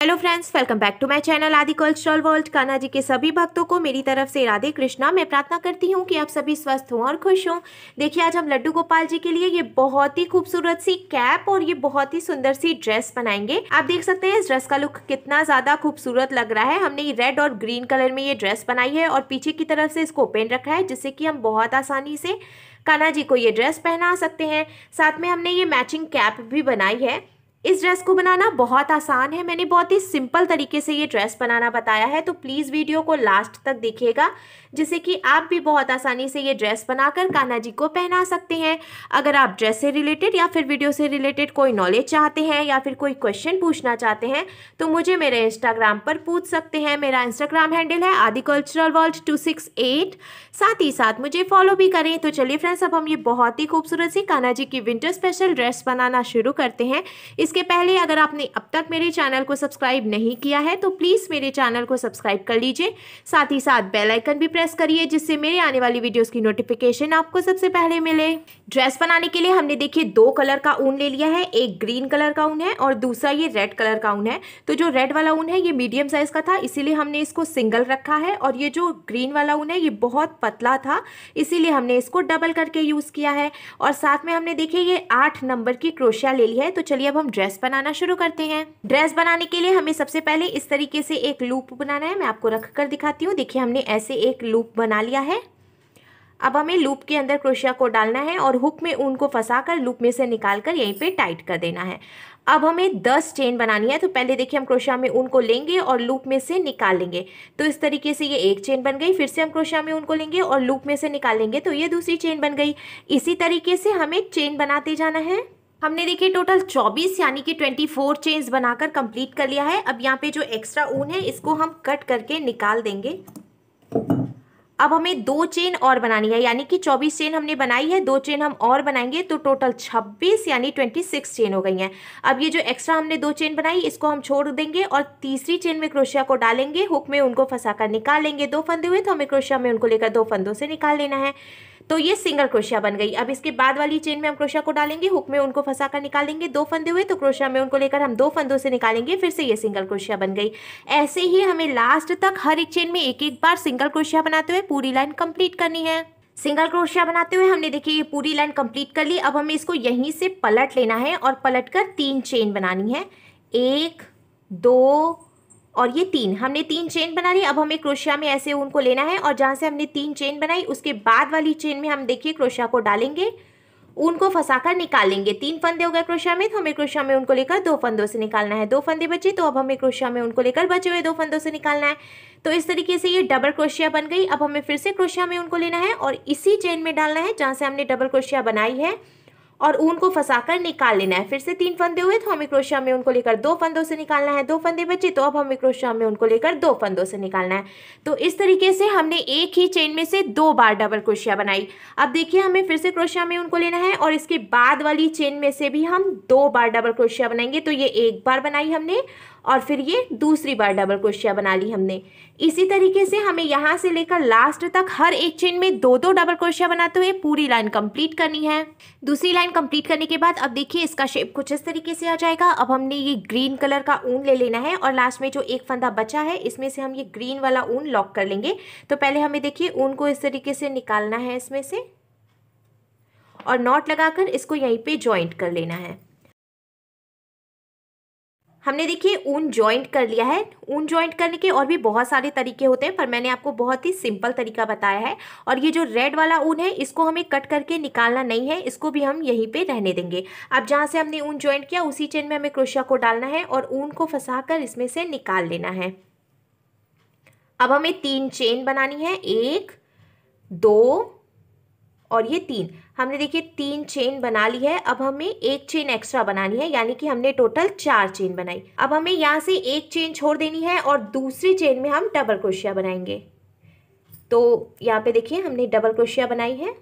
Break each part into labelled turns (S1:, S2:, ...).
S1: Hello friends, welcome back to my channel Aadi cultural world. Kanha ji के सभी भक्तों को मेरी तरफ से राधे कृष्णा। मैं प्रार्थना करती हूँ कि आप सभी स्वस्थ हों और खुश हों। देखिए, आज हम लड्डू गोपाल जी के लिए ये बहुत ही खूबसूरत सी कैप और ये बहुत ही सुंदर सी ड्रेस बनाएंगे। आप देख सकते हैं इस ड्रेस का लुक कितना ज्यादा खूबसूरत लग रहा है। हमने ये रेड और ग्रीन कलर में ये ड्रेस बनाई है और पीछे की तरफ से इसको ओपन रखा है, जिससे कि हम बहुत आसानी से कान्हा जी को ये ड्रेस पहना सकते हैं। साथ में हमने ये मैचिंग कैप भी बनाई है। इस ड्रेस को बनाना बहुत आसान है। मैंने बहुत ही सिंपल तरीके से ये ड्रेस बनाना बताया है, तो प्लीज़ वीडियो को लास्ट तक देखिएगा, जिससे कि आप भी बहुत आसानी से ये ड्रेस बनाकर कान्हा जी को पहना सकते हैं। अगर आप ड्रेस से रिलेटेड या फिर वीडियो से रिलेटेड कोई नॉलेज चाहते हैं या फिर कोई क्वेश्चन पूछना चाहते हैं तो मुझे मेरे इंस्टाग्राम पर पूछ सकते हैं। मेरा इंस्टाग्राम हैंडल है आदि कल्चरल वर्ल्ड 268। साथ ही साथ मुझे फॉलो भी करें। तो चलिए फ्रेंड्स, अब हम ये बहुत ही खूबसूरत सी कान्हा जी की विंटर स्पेशल ड्रेस बनाना शुरू करते हैं। इसके पहले अगर आपने अब तक मेरे चैनल को सब्सक्राइब नहीं किया है तो प्लीज़ मेरे चैनल को सब्सक्राइब कर लीजिए। साथ ही साथ बेल आइकन भी प्रेस करिए, जिससे मेरे आने वाली वीडियोस की नोटिफिकेशन आपको सबसे पहले मिले। ड्रेस बनाने के लिए हमने देखिए 2 कलर का ऊन ले लिया है। एक ग्रीन कलर का ऊन है और दूसरा ये रेड कलर का ऊन है। तो जो रेड वाला ऊन है ये मीडियम साइज का था, इसीलिए हमने इसको सिंगल रखा है, और ये जो ग्रीन वाला ऊन है ये बहुत पतला था, इसीलिए हमने इसको डबल करके यूज किया है। और साथ में हमने देखिए ये 8 नंबर की क्रोशिया ले ली है। तो चलिए अब हम ड्रेस बनाना शुरू करते हैं। ड्रेस बनाने के लिए हमें सबसे पहले इस तरीके से एक लूप बनाना है। मैं आपको रख कर दिखाती हूँ। देखिए, हमने ऐसे एक लूप बना लिया है। अब हमें लूप के अंदर क्रोशिया को डालना है और हुक में ऊन को फंसाकर लूप में से निकालकर यहीं पे टाइट कर देना है। अब हमें 10 चेन बनानी है। तो पहले देखिए, हम क्रोशिया में ऊन को लेंगे और लूप में से निकाल लेंगे। तो इस तरीके से ये एक चेन बन गई। फिर से हम क्रोशिया में ऊन को लेंगे और लूप में से निकालेंगे, तो ये दूसरी चेन बन गई। इसी तरीके से हमें चेन बनाते जाना है। हमने देखिए टोटल 24 यानी कि 24 चेन्स बनाकर कंप्लीट कर लिया है। अब यहाँ पे जो एक्स्ट्रा ऊन है इसको हम कट करके निकाल देंगे। अब हमें 2 चेन और बनानी है, यानी कि 24 चेन हमने बनाई है, 2 चेन हम और बनाएंगे तो टोटल 26 यानी 26 चेन हो गई हैं। अब ये जो एक्स्ट्रा हमने 2 चेन बनाई इसको हम छोड़ देंगे और तीसरी चेन में क्रोशिया को डालेंगे, हुक में उनको फंसाकर निकाल लेंगे। 2 फंदे हुए तो हमें क्रोशिया में उनको लेकर 2 फंदों से निकाल लेना है। तो ये सिंगल क्रोशिया बन गई। अब इसके बाद वाली चेन में हम क्रोशिया को डालेंगे, हुक में उनको फंसाकर निकालेंगे। 2 फंदे हुए तो क्रोशिया में उनको लेकर हम 2 फंदों से निकालेंगे, फिर से ये सिंगल क्रोशिया बन गई। ऐसे ही हमें लास्ट तक हर एक चेन में एक एक बार सिंगल क्रोशिया बनाते हुए पूरी लाइन कंप्लीट करनी है। सिंगल क्रोशिया बनाते हुए हमने देखिए ये पूरी लाइन कंप्लीट कर ली। अब हमें इसको यहीं से पलट लेना है और पलट कर 3 चेन बनानी है। 1 2 और ये 3, हमने 3 चेन बना ली। अब हमें क्रोशिया में ऐसे उनको लेना है और जहाँ से हमने 3 चेन बनाई उसके बाद वाली चेन में हम देखिए क्रोशिया को डालेंगे, ऊन को फंसाकर निकालेंगे। 3 फंदे हो गए क्रोशिया में, तो हमें क्रोशिया में उनको लेकर 2 फंदों से निकालना है। 2 फंदे बचे तो अब हमें क्रोशिया में उनको लेकर बचे हुए 2 फंदों से निकालना है। तो इस तरीके से ये डबल क्रोशिया बन गई। अब हमें फिर से क्रोशिया में उनको लेना है और इसी चेन में डालना है जहाँ से हमने डबल क्रोशिया बनाई है और ऊन को फंसाकर निकाल लेना है। फिर से 3 फंदे हुए तो हमें क्रोशिया में उनको लेकर 2 फंदों से निकालना है। 2 फंदे बचे तो अब हमें क्रोशिया में उनको लेकर 2 फंदों से निकालना है। तो इस तरीके से हमने एक ही चेन में से 2 बार डबल क्रोशिया बनाई। अब देखिए, हमें फिर से क्रोशिया में उनको लेना है और इसके बाद वाली चेन में से भी हम 2 बार डबल क्रोशिया बनाएंगे। तो ये एक बार बनाई हमने और फिर ये दूसरी बार डबल क्रोशिया बना ली हमने। इसी तरीके से हमें यहाँ से लेकर लास्ट तक हर एक चेन में 2-2 डबल क्रोशिया बनाते हुए पूरी लाइन कंप्लीट करनी है। दूसरी लाइन कंप्लीट करने के बाद अब देखिए इसका शेप कुछ इस तरीके से आ जाएगा। अब हमने ये ग्रीन कलर का ऊन ले लेना है और लास्ट में जो एक फंदा बचा है इसमें से हम ये ग्रीन वाला ऊन लॉक कर लेंगे। तो पहले हमें देखिए ऊन को इस तरीके से निकालना है इसमें से और नॉट लगाकर इसको यहीं पे ज्वाइंट कर लेना है। हमने देखिए ऊन ज्वाइंट कर लिया है। ऊन ज्वाइंट करने के और भी बहुत सारे तरीके होते हैं, पर मैंने आपको बहुत ही सिंपल तरीका बताया है। और ये जो रेड वाला ऊन है इसको हमें कट करके निकालना नहीं है, इसको भी हम यहीं पे रहने देंगे। अब जहाँ से हमने ऊन ज्वाइंट किया उसी चेन में हमें क्रोशिया को डालना है और ऊन को फंसाकर इसमें से निकाल लेना है। अब हमें 3 चेन बनानी है, 1 2 और ये 3। हमने देखिए 3 चेन बना ली है। अब हमें एक चेन एक्स्ट्रा बनानी है, यानी कि हमने टोटल 4 चेन बनाई। अब हमें यहाँ से एक चेन छोड़ देनी है और दूसरी चेन में हम डबल क्रोशिया बनाएंगे। तो यहाँ पे देखिए हमने डबल क्रोशिया बनाई है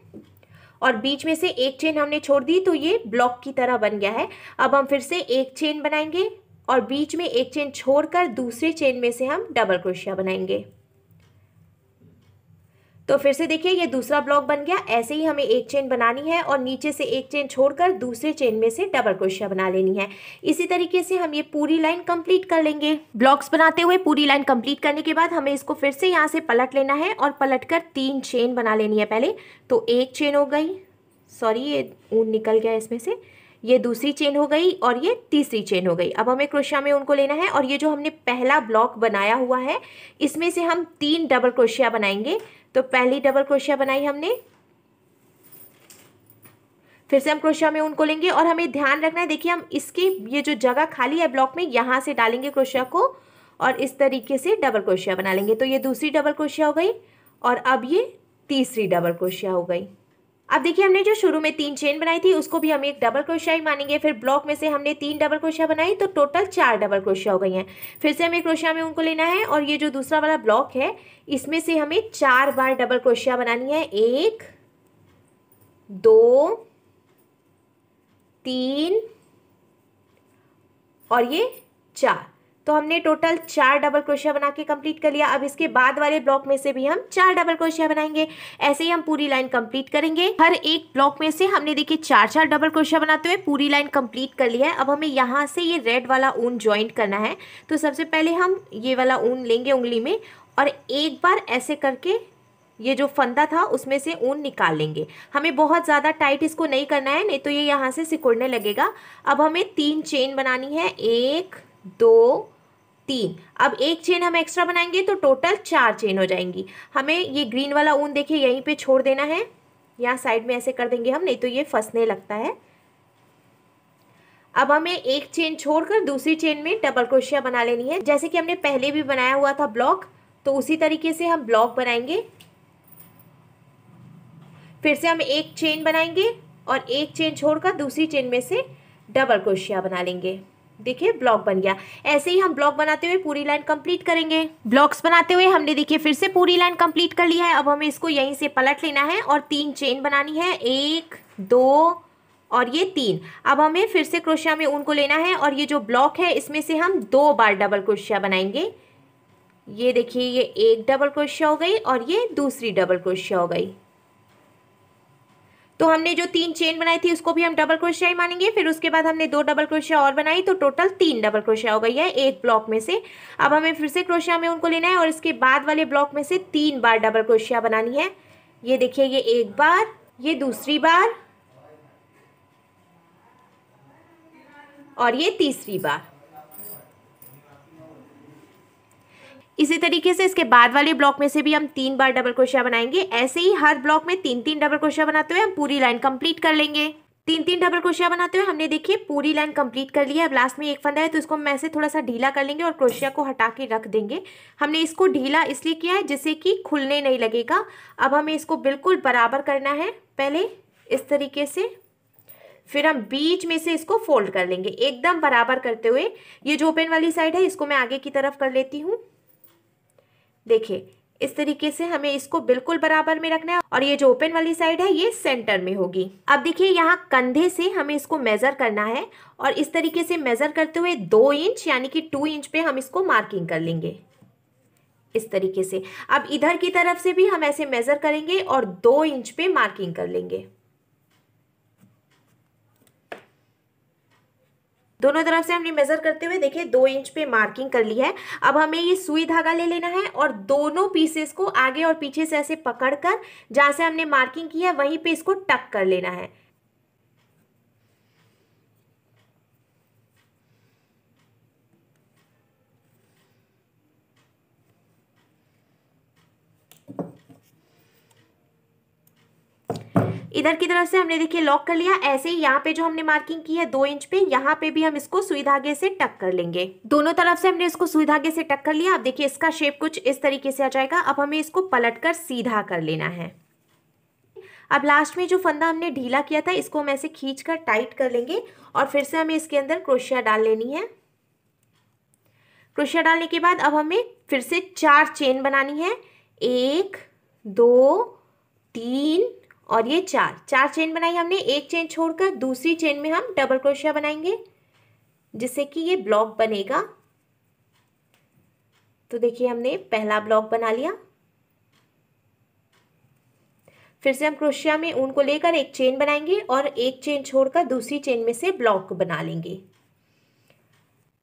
S1: और बीच में से एक चेन हमने छोड़ दी, तो ये ब्लॉक की तरह बन गया है। अब हम फिर से एक चेन बनाएंगे और बीच में एक चेन छोड़कर दूसरी चेन में से हम डबल क्रोशिया बनाएंगे। तो फिर से देखिए ये दूसरा ब्लॉक बन गया। ऐसे ही हमें एक चेन बनानी है और नीचे से एक चेन छोड़कर दूसरे चेन में से डबल क्रोशिया बना लेनी है। इसी तरीके से हम ये पूरी लाइन कंप्लीट कर लेंगे। ब्लॉक्स बनाते हुए पूरी लाइन कंप्लीट करने के बाद हमें इसको फिर से यहाँ से पलट लेना है और पलट कर 3 चेन बना लेनी है पहले। तो एक चेन हो गई, सॉरी ये ऊन निकल गया इसमें से, ये दूसरी चेन हो गई और ये तीसरी चेन हो गई। अब हमें क्रोशिया में ऊन को लेना है और ये जो हमने पहला ब्लॉक बनाया हुआ है इसमें से हम 3 डबल क्रोशिया बनाएंगे। तो पहली डबल क्रोशिया बनाई हमने, फिर से हम क्रोशिया में ऊन को लेंगे और हमें ध्यान रखना है, देखिए हम इसकी ये जो जगह खाली है ब्लॉक में यहाँ से डालेंगे क्रोशिया को और इस तरीके से डबल क्रोशिया बना लेंगे। तो ये दूसरी डबल क्रोशिया हो गई और अब ये तीसरी डबल क्रोशिया हो गई। अब देखिए हमने जो शुरू में 3 चेन बनाई थी उसको भी हम एक डबल क्रोशिया ही मानेंगे। फिर ब्लॉक में से हमने 3 डबल क्रोशिया बनाई तो टोटल 4 डबल क्रोशिया हो गई हैं। फिर से हमें क्रोशिया में उनको लेना है और ये जो दूसरा वाला ब्लॉक है इसमें से हमें 4 बार डबल क्रोशिया बनानी है। 1 2 3 और ये 4। तो हमने टोटल 4 डबल क्रोशिया बना के कंप्लीट कर लिया। अब इसके बाद वाले ब्लॉक में से भी हम 4 डबल क्रोशिया बनाएंगे। ऐसे ही हम पूरी लाइन कंप्लीट करेंगे। हर एक ब्लॉक में से हमने देखिए 4-4 डबल क्रोशिया बनाते हुए पूरी लाइन कंप्लीट कर लिया है। अब हमें यहाँ से ये रेड वाला ऊन ज्वाइंट करना है। तो सबसे पहले हम ये वाला ऊन लेंगे उंगली में और एक बार ऐसे करके ये जो फंदा था उसमें से ऊन निकाल लेंगे। हमें बहुत ज़्यादा टाइट इसको नहीं करना है, नहीं तो ये यहाँ से सिकुड़ने लगेगा। अब हमें 3 चेन बनानी है, 1 2 3। अब एक चेन हम एक्स्ट्रा बनाएंगे तो टोटल 4 चेन हो जाएंगी। हमें ये ग्रीन वाला ऊन देखिए यहीं पे छोड़ देना है, यहाँ साइड में ऐसे कर देंगे हम, नहीं तो ये फंसने लगता है। अब हमें एक चेन छोड़कर दूसरी चेन में डबल क्रोशिया बना लेनी है, जैसे कि हमने पहले भी बनाया हुआ था ब्लॉक। तो उसी तरीके से हम ब्लॉक बनाएंगे। फिर से हम एक चेन बनाएंगे और एक चेन छोड़कर दूसरी चेन में से डबल क्रोशिया बना लेंगे। देखिए ब्लॉक बन गया। ऐसे ही हम ब्लॉक बनाते हुए पूरी लाइन कंप्लीट करेंगे। ब्लॉक्स बनाते हुए हमने देखिए फिर से पूरी लाइन कंप्लीट कर लिया है। अब हमें इसको यहीं से पलट लेना है और 3 चेन बनानी है, 1 2 और ये 3। अब हमें फिर से क्रोशिया में ऊन को लेना है और ये जो ब्लॉक है इसमें से हम 2 बार डबल क्रोशिया बनाएंगे। ये देखिए ये एक डबल क्रोशिया हो गई और ये दूसरी डबल क्रोशिया हो गई। तो हमने जो 3 चेन बनाई थी उसको भी हम डबल क्रोशिया ही मानेंगे। फिर उसके बाद हमने 2 डबल क्रोशिया और बनाई तो टोटल 3 डबल क्रोशिया हो गई है एक ब्लॉक में से। अब हमें फिर से क्रोशिया में उनको लेना है और इसके बाद वाले ब्लॉक में से 3 बार डबल क्रोशिया बनानी है। ये देखिए ये एक बार, ये दूसरी बार और ये तीसरी बार। इसी तरीके से इसके बाद वाले ब्लॉक में से भी हम 3 बार डबल क्रोशिया बनाएंगे। ऐसे ही हर ब्लॉक में 3-3 डबल क्रोशिया बनाते हुए हम पूरी लाइन कंप्लीट कर लेंगे। 3-3 डबल क्रोशिया बनाते हुए हमने देखिए पूरी लाइन कंप्लीट कर लिया है। अब लास्ट में एक फंदा है तो इसको हम ऐसे थोड़ा सा ढीला कर लेंगे और क्रोशिया को हटा के रख देंगे। हमने इसको ढीला इसलिए किया है जिससे कि खुलने नहीं लगेगा। अब हमें इसको बिल्कुल बराबर करना है, पहले इस तरीके से, फिर हम बीच में से इसको फोल्ड कर लेंगे एकदम बराबर करते हुए। ये जो ओपन वाली साइड है इसको मैं आगे की तरफ कर लेती हूँ। देखिए इस तरीके से हमें इसको बिल्कुल बराबर में रखना है और ये जो ओपन वाली साइड है ये सेंटर में होगी। अब देखिए यहाँ कंधे से हमें इसको मेजर करना है और इस तरीके से मेजर करते हुए 2 इंच यानी कि 2 इंच पे हम इसको मार्किंग कर लेंगे इस तरीके से। अब इधर की तरफ से भी हम ऐसे मेजर करेंगे और 2 इंच पे मार्किंग कर लेंगे। दोनों तरफ से हमने मेजर करते हुए देखिए 2 इंच पे मार्किंग कर ली है। अब हमें ये सुई धागा ले लेना है और दोनों पीसेस को आगे और पीछे से ऐसे पकड़कर जहां से हमने मार्किंग की है वहीं पे इसको टक कर लेना है। इधर की तरफ से हमने देखिए लॉक कर लिया। ऐसे ही यहाँ पे जो हमने मार्किंग की है 2 इंच पे, यहाँ पे भी हम इसको सुई धागे से टक कर लेंगे। दोनों तरफ से हमने इसको सुई धागे से टक कर लिया। अब देखिए इसका शेप कुछ इस तरीके से आ जाएगा। अब हमें इसको पलटकर सीधा कर लेना है। अब लास्ट में जो फंदा हमने ढीला किया था इसको हम ऐसे खींच कर टाइट कर लेंगे और फिर से हमें इसके अंदर क्रोशिया डाल लेनी है। क्रोशिया डालने के बाद अब हमें फिर से 4 चेन बनानी है, 1 2 3 और ये 4 चेन बनाई हमने। एक चेन छोड़कर दूसरी चेन में हम डबल क्रोशिया बनाएंगे जिससे कि ये ब्लॉक बनेगा। तो देखिए हमने पहला ब्लॉक बना लिया। फिर से हम क्रोशिया में ऊन को लेकर एक चेन बनाएंगे और एक चेन छोड़कर दूसरी चेन में से ब्लॉक बना लेंगे।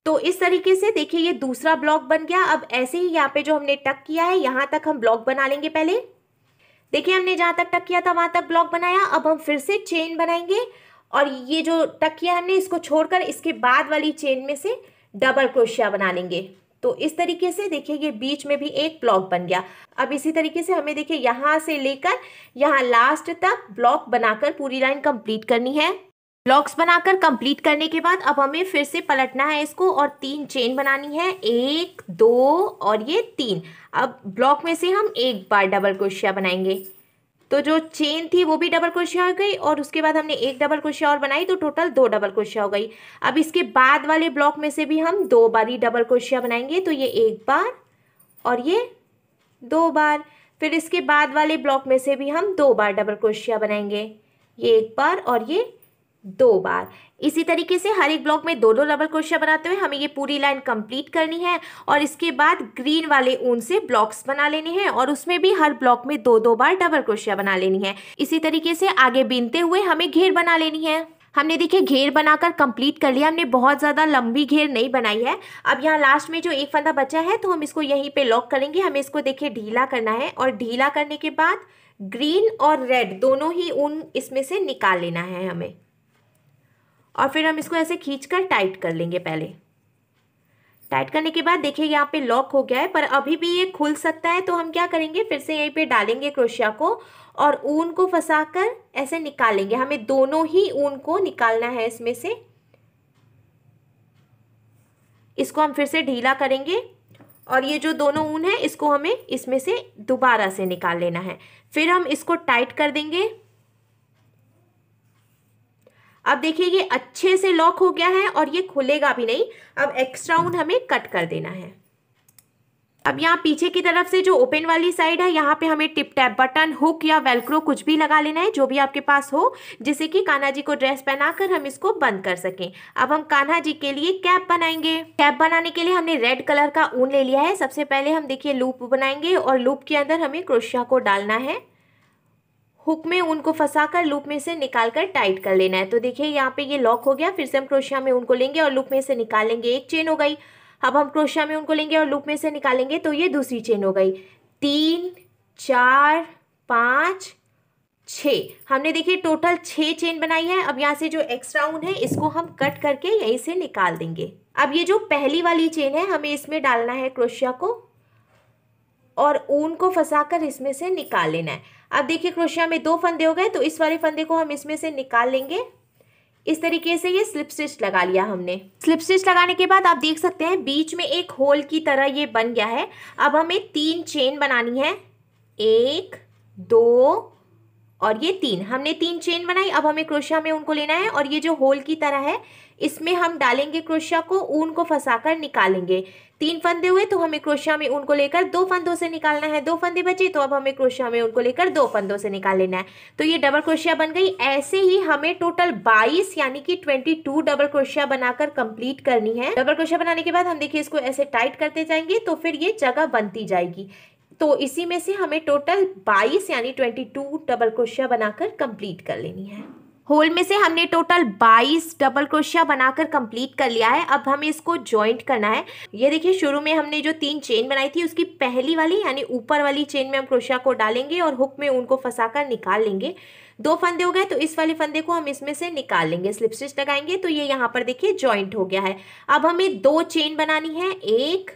S1: तो इस तरीके से देखिए ये दूसरा ब्लॉक बन गया। अब ऐसे ही यहाँ पे जो हमने टक किया है यहाँ तक हम ब्लॉक बना लेंगे। पहले देखिए हमने जहाँ तक टक किया था वहां तक ब्लॉक बनाया। अब हम फिर से चेन बनाएंगे और ये जो टक किया हमने इसको छोड़कर इसके बाद वाली चेन में से डबल क्रोशिया बना लेंगे। तो इस तरीके से देखिए ये बीच में भी एक ब्लॉक बन गया। अब इसी तरीके से हमें देखिए यहाँ से लेकर यहाँ लास्ट तक ब्लॉक बनाकर पूरी लाइन कंप्लीट करनी है। ब्लॉक्स बनाकर कंप्लीट करने के बाद अब हमें फिर से पलटना है इसको और 3 चेन बनानी है, 1 2 और ये 3। अब ब्लॉक में से हम एक बार डबल क्रोशिया बनाएंगे। तो जो चेन थी वो भी डबल क्रोशिया हो गई और उसके बाद हमने एक डबल क्रोशिया और बनाई, तो टोटल 2 डबल क्रोशिया हो गई। अब इसके बाद वाले ब्लॉक में से भी हम 2 बार ही डबल क्रोशिया बनाएंगे। तो ये 1 बार और ये 2 बार। फिर इसके बाद वाले ब्लॉक में से भी हम 2 बार डबल क्रोशिया बनाएंगे, ये 1 बार और ये 2 बार। इसी तरीके से हर एक ब्लॉक में 2-2 डबल क्रोशिया बनाते हुए हमें ये पूरी लाइन कंप्लीट करनी है। और इसके बाद ग्रीन वाले ऊन से ब्लॉक्स बना लेने हैं और उसमें भी हर ब्लॉक में 2-2 बार डबल क्रोशिया बना लेनी है। इसी तरीके से आगे बीनते हुए हमें घेर बना लेनी है। हमने देखिए घेर बनाकर कंप्लीट कर लिया। हमने बहुत ज़्यादा लंबी घेर नहीं बनाई है। अब यहाँ लास्ट में जो एक फंदा बचा है तो हम इसको यहीं पे लॉक करेंगे। हमें इसको देखिए ढीला करना है और ढीला करने के बाद ग्रीन और रेड दोनों ही ऊन इसमें से निकाल लेना है हमें। और फिर हम इसको ऐसे खींचकर टाइट कर लेंगे। पहले टाइट करने के बाद देखिए यहाँ पे लॉक हो गया है, पर अभी भी ये खुल सकता है। तो हम क्या करेंगे, फिर से यहीं पे डालेंगे क्रोशिया को और ऊन को फंसाकर ऐसे निकाल लेंगे। हमें दोनों ही ऊन को निकालना है इसमें से। इसको हम फिर से ढीला करेंगे और ये जो दोनों ऊन है इसको हमें इसमें से दोबारा से निकाल लेना है। फिर हम इसको टाइट कर देंगे। अब देखिए ये अच्छे से लॉक हो गया है और ये खुलेगा भी नहीं। अब एक्स्ट्रा ऊन हमें कट कर देना है। अब यहाँ पीछे की तरफ से जो ओपन वाली साइड है यहाँ पे हमें टिप टैप बटन, हुक या वेलक्रो कुछ भी लगा लेना है, जो भी आपके पास हो, जिससे कि कान्हा जी को ड्रेस पहनाकर हम इसको बंद कर सकें। अब हम कान्हा जी के लिए कैप बनाएंगे। कैप बनाने के लिए हमने रेड कलर का ऊन ले लिया है। सबसे पहले हम देखिए लूप बनाएंगे और लूप के अंदर हमें क्रोशिया को डालना है। हुक में ऊन को फंसाकर लूप में से निकालकर टाइट कर लेना है। तो देखिए यहाँ पे ये लॉक हो गया। फिर से हम क्रोशिया में ऊन को लेंगे और लूप में से निकाल लेंगे, एक चेन हो गई। अब हम क्रोशिया में ऊन को लेंगे और लूप में से निकालेंगे, तो ये दूसरी चेन हो गई। 3 4 5 6 हमने देखिए टोटल 6 चेन बनाई है। अब यहाँ से जो एक्स्ट्रा ऊन है इसको हम कट करके यहीं से निकाल देंगे। अब ये जो पहली वाली चेन है हमें इसमें डालना है क्रोशिया को और ऊन को फंसाकर इसमें से निकाल लेना है। अब देखिए क्रोशिया में 2 फंदे हो गए, तो इस वाले फंदे को हम इसमें से निकाल लेंगे। इस तरीके से ये स्लिप स्टिच लगा लिया हमने। स्लिप स्टिच लगाने के बाद आप देख सकते हैं बीच में एक होल की तरह ये बन गया है। अब हमें 3 चेन बनानी है, 1 2 और ये 3। हमने 3 चेन बनाई। अब हमें क्रोशिया में ऊन को लेना है और ये जो होल की तरह है इसमें हम डालेंगे क्रोशिया को, ऊन को फंसाकर निकालेंगे। 3 फंदे हुए तो हमें क्रोशिया में ऊन को लेकर 2 फंदों से निकालना है। 2 फंदे बचे तो अब हमें क्रोशिया में ऊन को लेकर 2 फंदों से निकाल लेना है। तो ये डबल क्रोशिया बन गई। ऐसे ही हमें टोटल 22 यानी कि 22 डबल क्रोशिया बनाकर कंप्लीट करनी है। डबल क्रोशिया बनाने के बाद हम देखिए इसको ऐसे टाइट करते जाएंगे तो फिर ये जगह बनती जाएगी। तो इसी में से हमें टोटल 22 यानी 22 डबल क्रोशिया बनाकर कंप्लीट कर लेनी है। होल में से हमने टोटल 22 डबल क्रोशिया बनाकर कंप्लीट कर लिया है। अब हमें इसको जॉइंट करना है। ये देखिए शुरू में हमने जो 3 चेन बनाई थी उसकी पहली वाली यानी ऊपर वाली चेन में हम क्रोशिया को डालेंगे और हुक में उनको फंसाकर निकाल लेंगे। 2 फंदे हो गए तो इस वाले फंदे को हम इसमें से निकाल लेंगे, स्लिप स्टिच लगाएंगे तो ये यहाँ पर देखिए जॉइंट हो गया है। अब हमें 2 चेन बनानी है, 1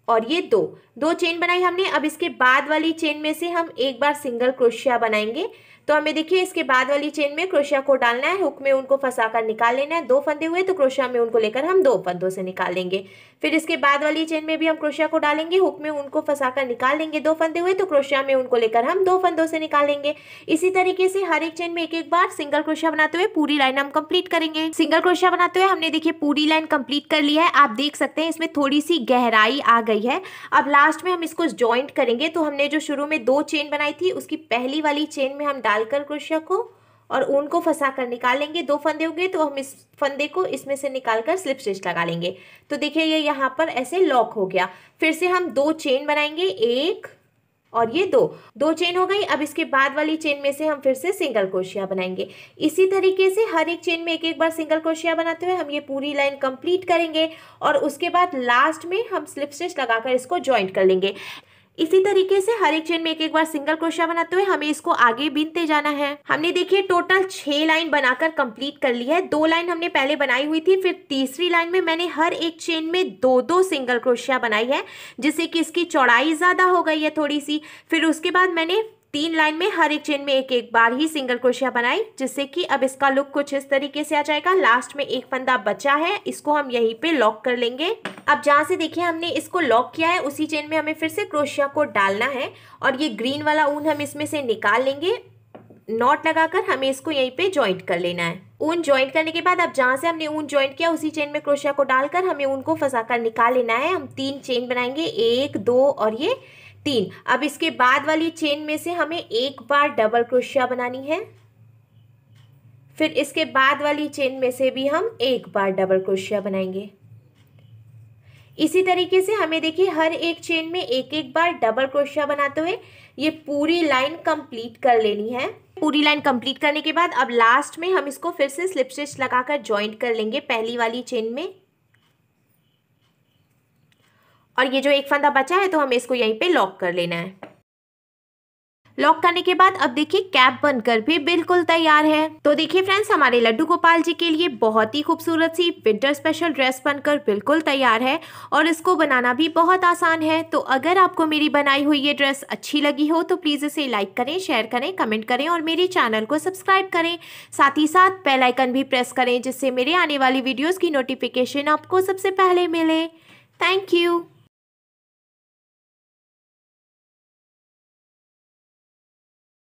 S1: और ये 2 चेन बनाई हमने। अब इसके बाद वाली चेन में से हम एक बार सिंगल क्रोशिया बनाएंगे। तो हमें देखिए इसके बाद वाली चेन में क्रोशिया को डालना है, हुक में उनको फंसाकर निकाल लेना है। 2 फंदे हुए तो क्रोशिया में उनको लेकर हम 2 फंदों से निकाल लेंगे। फिर इसके बाद वाली चेन में भी हम क्रोशिया को डालेंगे, हुक में उनको फंसाकर निकाल लेंगे। 2 फंदे हुए तो क्रोशिया में उनको लेकर हम 2 फंदों से निकालेंगे। इसी तरीके से हर एक चेन में एक बार सिंगल क्रोशिया बनाते हुए पूरी लाइन हम कंप्लीट करेंगे। सिंगल क्रोशिया बनाते हुए हमने देखिए पूरी लाइन कंप्लीट कर ली है। आप देख सकते हैं इसमें थोड़ी सी गहराई आ गई है। अब लास्ट में हम इसको ज्वाइंट करेंगे। तो हमने जो शुरू में 2 चेन बनाई थी उसकी पहली वाली चेन में हम डालकर क्रोशिया को और ऊन को फंसा कर निकाल लेंगे। 2 फंदे हो गए तो हम इस फंदे को इसमें से निकालकर स्लिप स्टिच लगा लेंगे। तो देखिए ये यहाँ पर ऐसे लॉक हो गया। फिर से हम 2 चेन बनाएंगे, 1 और ये दो चेन हो गई। अब इसके बाद वाली चेन में से हम फिर से सिंगल क्रोशिया बनाएंगे। इसी तरीके से हर एक चेन में एक एक बार सिंगल क्रोशिया बनाते हुए हम ये पूरी लाइन कंप्लीट करेंगे और उसके बाद लास्ट में हम स्लिप स्टिच लगाकर इसको ज्वाइंट कर लेंगे। इसी तरीके से हर एक चेन में एक एक बार सिंगल क्रोशिया बनाते हुए हमें इसको आगे बीनते जाना है। हमने देखिए टोटल 6 लाइन बनाकर कंप्लीट कर ली है। 2 लाइन हमने पहले बनाई हुई थी, फिर तीसरी लाइन में मैंने हर एक चेन में 2 सिंगल क्रोशिया बनाई है, जिससे कि इसकी चौड़ाई ज़्यादा हो गई है थोड़ी सी। फिर उसके बाद मैंने 3 लाइन में हर एक चेन में एक एक बार ही सिंगल क्रोशिया बनाई, जिससे कि अब इसका लुक कुछ इस तरीके से आ जाएगा। लास्ट में एक फंदा बचा है, इसको हम यहीं पे लॉक कर लेंगे। अब जहाँ से देखिए हमने इसको लॉक किया है उसी चेन में हमें फिर से क्रोशिया को डालना है और ये ग्रीन वाला ऊन हम इसमें से निकाल लेंगे। नॉट लगाकर हमें इसको यहीं पे ज्वाइंट कर लेना है। ऊन ज्वाइंट करने के बाद अब जहाँ से हमने ऊन ज्वाइंट किया उसी चेन में क्रोशिया को डालकर हमें ऊन को फंसाकर निकाल लेना है। हम 3 चेन बनाएंगे, 1 2 और ये 3। अब इसके बाद वाली चेन में से हमें एक बार डबल क्रोशिया बनानी है, फिर इसके बाद वाली चेन में से भी हम एक बार डबल क्रोशिया बनाएंगे। इसी तरीके से हमें देखिए हर एक चेन में एक एक बार डबल क्रोशिया बनाते हुए ये पूरी लाइन कंप्लीट कर लेनी है। पूरी लाइन कंप्लीट करने के बाद अब लास्ट में हम इसको फिर से स्लिप स्टिच लगाकर ज्वाइंट कर लेंगे पहली वाली चेन में। और ये जो एक फंदा बचा है तो हमें इसको यहीं पे लॉक कर लेना है। लॉक करने के बाद अब देखिए कैप बनकर भी बिल्कुल तैयार है। तो देखिए फ्रेंड्स, हमारे लड्डू गोपाल जी के लिए बहुत ही खूबसूरत सी विंटर स्पेशल ड्रेस बनकर बिल्कुल तैयार है और इसको बनाना भी बहुत आसान है। तो अगर आपको मेरी बनाई हुई ये ड्रेस अच्छी लगी हो तो प्लीज़ इसे लाइक करें, शेयर करें, कमेंट करें और मेरे चैनल को सब्सक्राइब करें। साथ ही साथ बेल आइकन भी प्रेस करें जिससे मेरे आने वाली वीडियोज़ की नोटिफिकेशन आपको सबसे पहले मिले। Thank you.